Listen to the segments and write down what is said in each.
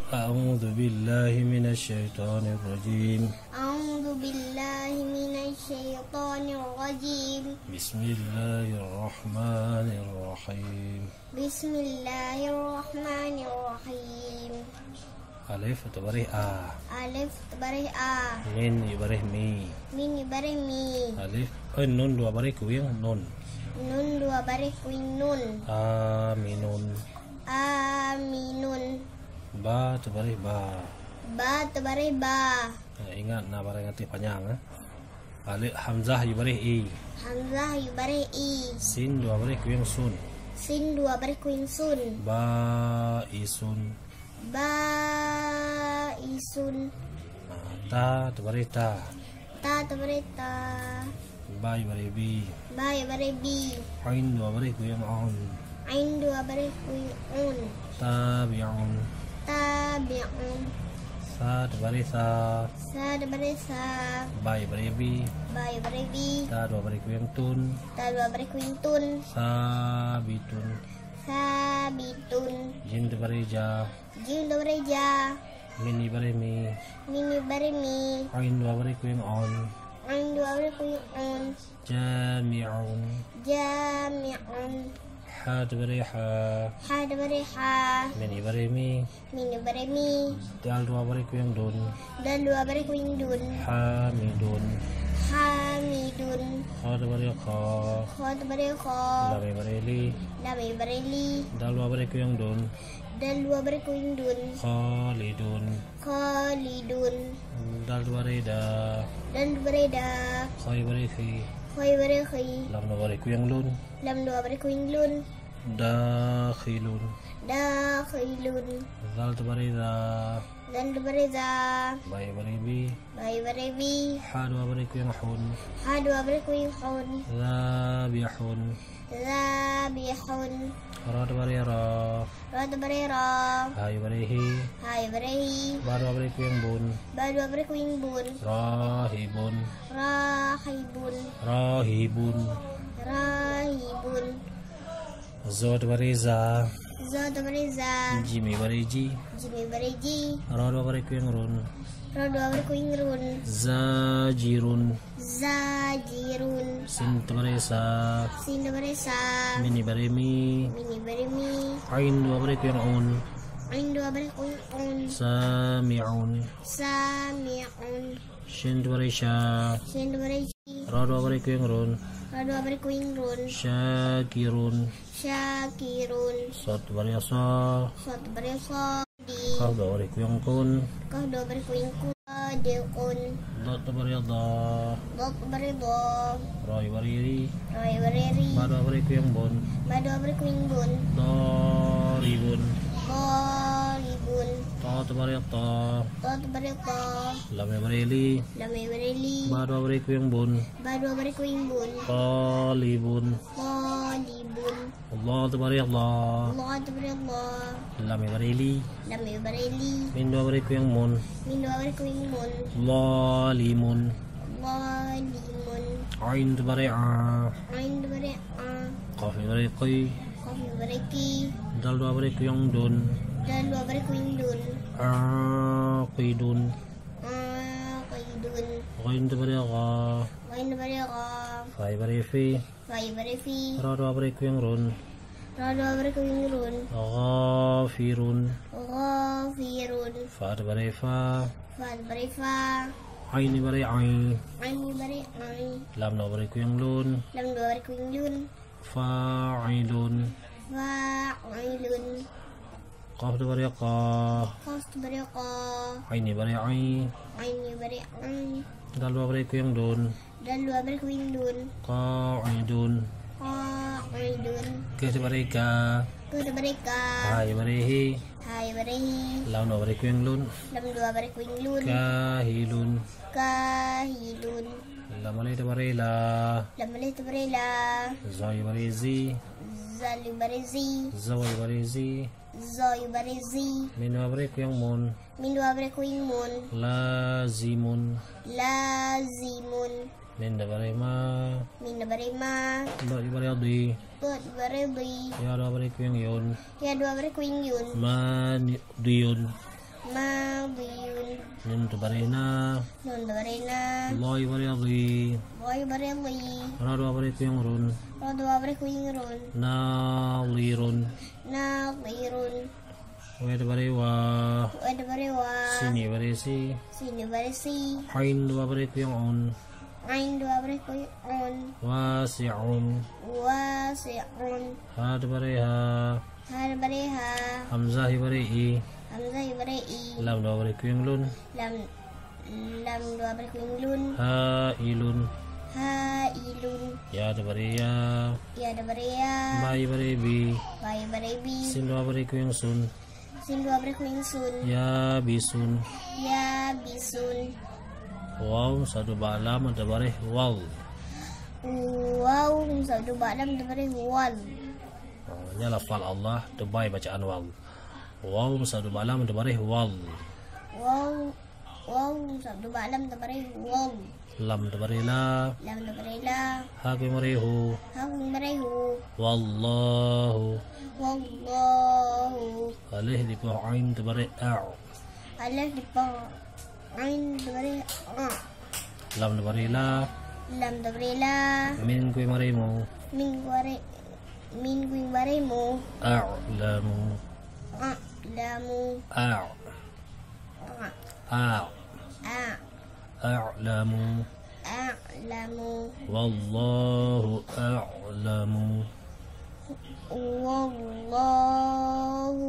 أعوذ بالله من الشيطان الرجيم. أعوذ بالله من الشيطان الرجيم. بسم الله الرحمن الرحيم. بسم الله الرحمن الرحيم. ألف تبرih A. Alif barih A. Min ibarih Mi. Min barih Mi. Alif nun dua barih kuyang nun. Nun dua barih kuing nun. Aminun. Aminun. Ba tebarih Ba. Ba barih Ba. Ingat na barang ngerti panjang. Alif Hamzah ibarih I. Hamzah barih I. Sin dua barih kuyang Sun. Sin dua barih kuing Sun. Ba isun. Ba isun. Ta tebarih Ta. Ta barih Ta. Ba ibarih Bi. Ba barih Bi. Ain dua barih kuyang On. Ain dua barih kuing Un. Tabi'un. Tabi'un. Sa tebarih Sa. Sa barih Sa. Ba ibarih Bi. Ba barih Bi. Ta dua barih kuyang Tun. Ta dua barih kuing Tun. Sabitun. Sabitun. Jin tebarih Ja. Jin dua barih Ja. Min ibarih Mi. Min barih Mi. Ain dua barih kuyang On. Ain dua barih kuing Un. Jami'un. Jami'un. Ha tebarih Ha. Ha barih Ha. Min ibarih Mi. Min barih Mi. Dal dua barih kuyang Dun. Dan dua barih kuing Dun. Hamidun. Hamidun. Ha tebarih Kha. Kha barih Kha. Lam ibarih Li. Lam barih Li. Dal dua barih kuyang Dun. Dan dua barih kuing Dun. Khalidun. Khalidun. Dal dua barih Da. Dan dua barih Da. Kha ibarih Khi. Khoi barih Khi. Lam dua barih kuyang Lun. Lam dua barih kuing Lun. Dakhilun. Dakhilun. Zal tebarih Da. Dan dua barih Za. Ba ibarih Bi. Bai barih Bi. Ha dua barih kuyang Hun. Ha dua barih kuing Hun. Zabihun. Zabihun. Ra tebarih Ra. Ra barih Ra. Ha ibarih Hi. Hai barih Hi. Ba dua barih kuyang Bun. Ba dua barih kuing Bun. Rahibun. Rahibun. Rahibun. Rahibun. Zo tebarih Za. Za barih Za. Jim ibarih Ji. Jimi barih Ji. Ra dua barih kuyang Run. Ra dua barih kuing Run. Zajirun. Zajirun. Sin tebarih Sa. Sin barih Sa. Min ibarih Mi. Mini barih Mi. Ain dua barih kuyang Un. Ain dua barih kuing Un. Sami'un. Sami'un. Shin tebarih Sya. Sin barih Ji. Ra dua barih kuyang Run. Ra dua barih kuing Run. Syakirun. Syakirun. Sot tebarih Sa. Suatu barih Sa. Di. Kaf dua barih kuyang Kun. Kau dua barih kuing Kun. Deun. Dot tebarih Da. Dok barih Do. Ra ibarih Ri. Roy barih Ri. Ba dua barih kuyang Bun. Ba dua barih kuing Bun. Daribun. Bolibun. Ta tebarih Ta. Tot barih To. Lam ibarih Li. Lamai barih Li. Ba dua barih kuyang Bun. Ba dua barih kuing Bun. Talibun. Bolibun. Allah tebarih Allah. Allah barih Allah. Lam ibarih Li. Lamai barih Li. Min dua barih kuyang Mun. Min dua barih kuing Mun. Zalimun. Zalimun. Ain tebarih A. Ain dua barih A. Qaf ibarih Qi. Kofi barih Ki. Dal dua barih kuyang Dun. Dan dua barih kuing Dun. Aqidun. Qaidun. Ghain tebarih Gha. Wain dua barih Qa. Fa ibarih Fi. Wai barih Fi. Ra dua barih kuyang Run. Ra dua barih kuing Run. Ghafirun. Ghafirun. Fa tebarih Fa. Fad barih Fa. Ain ibarih Ai. Ain barih Ai. Lam dua barih kuyang Lun. Lam dua barih kuing Lun. Fa'ilun. Fa'ilun. Qaf tebarih Qa. Qaf barih Qa. Ain ibarih Ai. Ain barih Ai. Dal dua barih kuyang Dun. Dan dua barih kuing Dun. Qa'idun. Qaidun. Ke tebarih Ka. Kuda barih Ka. Ha ibarih Hi. Hai barih Hi. Lam dua barih kuyang Lun. Lam dua barih kuing Lun. Kahilun. Kahilun. Lam alih tebarih La. Lam alih barih La. Za ibarih Zi. Zali barih Zi. Zaw ibarih Zi. Zoi barih Zi. Min dua barih kuyang Mun. Min dua barih kuing Mun. Lazimun. Lazimun. Min dua barih Ma. Min barih Ma. Dot ibarih Di. Dot barih Di. Ya dua barih kuyang Yun. Ya dua barih kuing Yun. Maniyun. madiyun. Mim tu bari na. Nun bari na. Loi bari ali. Boy bari li. Ra dua bari kuyang run. Rodo bari kuingrun. Na lirun. Na lirun. Wed bari wa. Wad bari wa. Sini bari si. Sini bari si. Hain dua bari kuyang on. Ain dua bari kuingrun. Wasi'un. Wasi'un. Ha bari ha. Har bari ha. Hamzah bari i. Hamzah bari i. Lam dua bari kuyang lun. Lam dua bari kuinglun. Ha ilun. Ha ilun. Ya bari ya. Ya da bari ya. Bai bari bi. Bai bari bi. Sin dua bari kuyang sun. Sin dua bari kuingsun. Ya bisun. Ya bisun. Wow satu balam ada bari wow. Wow, satu balam da bari wal. Ini lafal Allah terbaik bacaan wow. Wow satu balam ada bari wow. Wow, satu balam da bari wal. Lam ada bari la. Lam da bari la. Ha bari hu. Ha bari hu. Wallahu. Wallahu. Alih di bawah ain terbari a'u. Alif di bawah ain da bari a. Lam terbari la. Lam da bari la. Min kui marimu. Min kuing bari mu. A'lamu. A'lamu. A'u. A'u. A'lamu. A'lamu. Wallahu a'lamu. Wallahu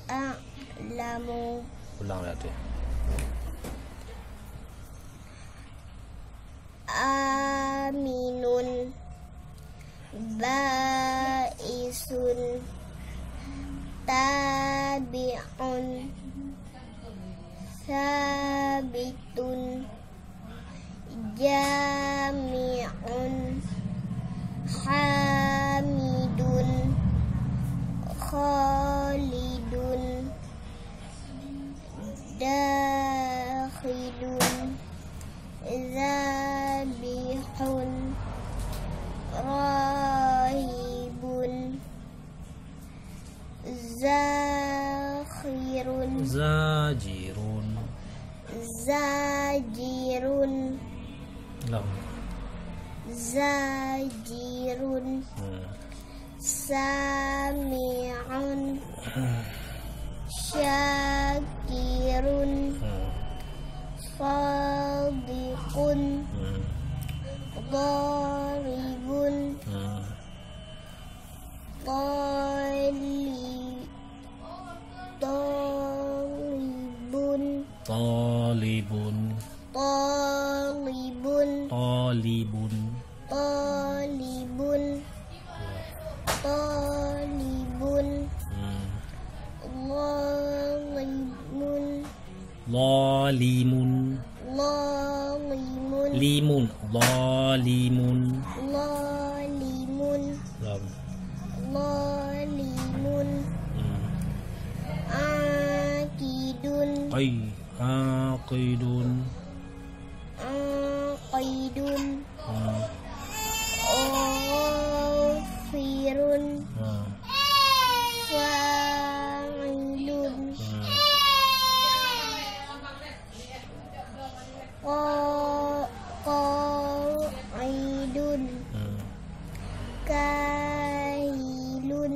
a'lamu. Ulang lihat ya. Aminun. Ba'isun. Tabi'un. Sabitun. Jami'un. Hamidun. Khalidun. Dakhilun. Zabihun. Rahibun. Zakhirun. Zajirun. Zajirun. Lam. Zajirun. Sami'un. Syakirun. Sadiqun. Daribun. Talibun. Talibun. Talibun. Talibun. Talibun. Lalimun. Lalimun. Lalimun. Limun. Lalimun. Lalimun. Lam. Lalimun. Akidun. Aqidun. Aqidun. Ghafirun. Fa'ilun. Qaidun. Kahilun.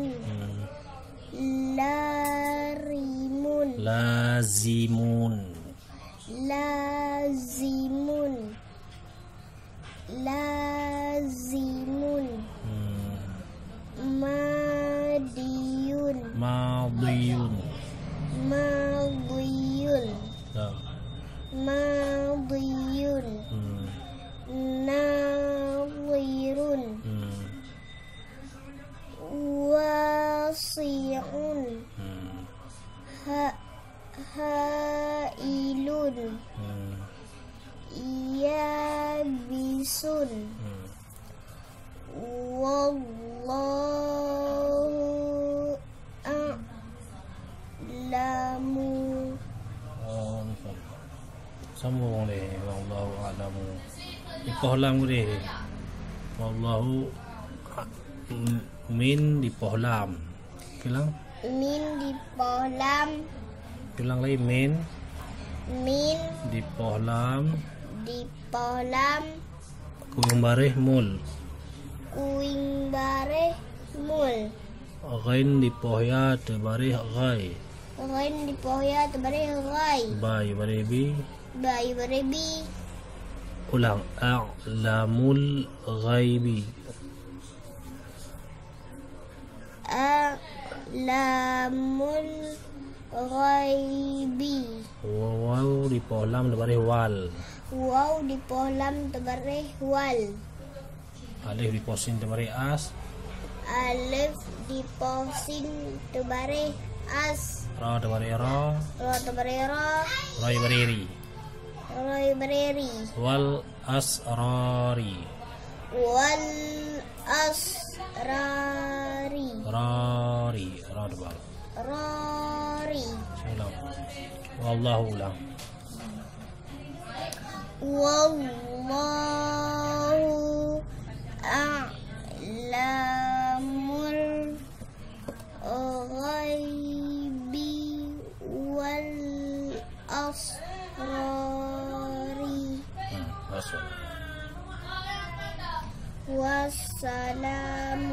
Larimun. Lazimun. Lazimun. Lazimun. Madiyun. Madiyun. Madiyun. Lam. Madiyun. Nadhirun. Wasi'un. Hailun. Yabisun. Wallahu a'lamu. Sambung deh. Wallahu a'lamu. Dipohlam deh. Wallahu min dipohlam. Kilang? Min di pohlam. Ulang lagi min min di poh lam di polam kuing barih mul. kuing bare mul Ghain di poh ya te barih ghai. Ghain di poh ya te bare ghai Ba barih bi. ba bare bi Ulang a'lamul ghaibi. a'lamul ghaibi Waw di poh lam te barih wal. waw di polam te bare wal Alif di poh sin te barih as. alif di poh sin te bare as Ra te barih ra. ro te bare ro Rai barih ri. roi bare ri Wal asrari. wal asrari Rari. Ra te barih. rori Ulang. Wallahu ulang. wallahu a'lamul ghaibi wal asrari Masuk. wassalamu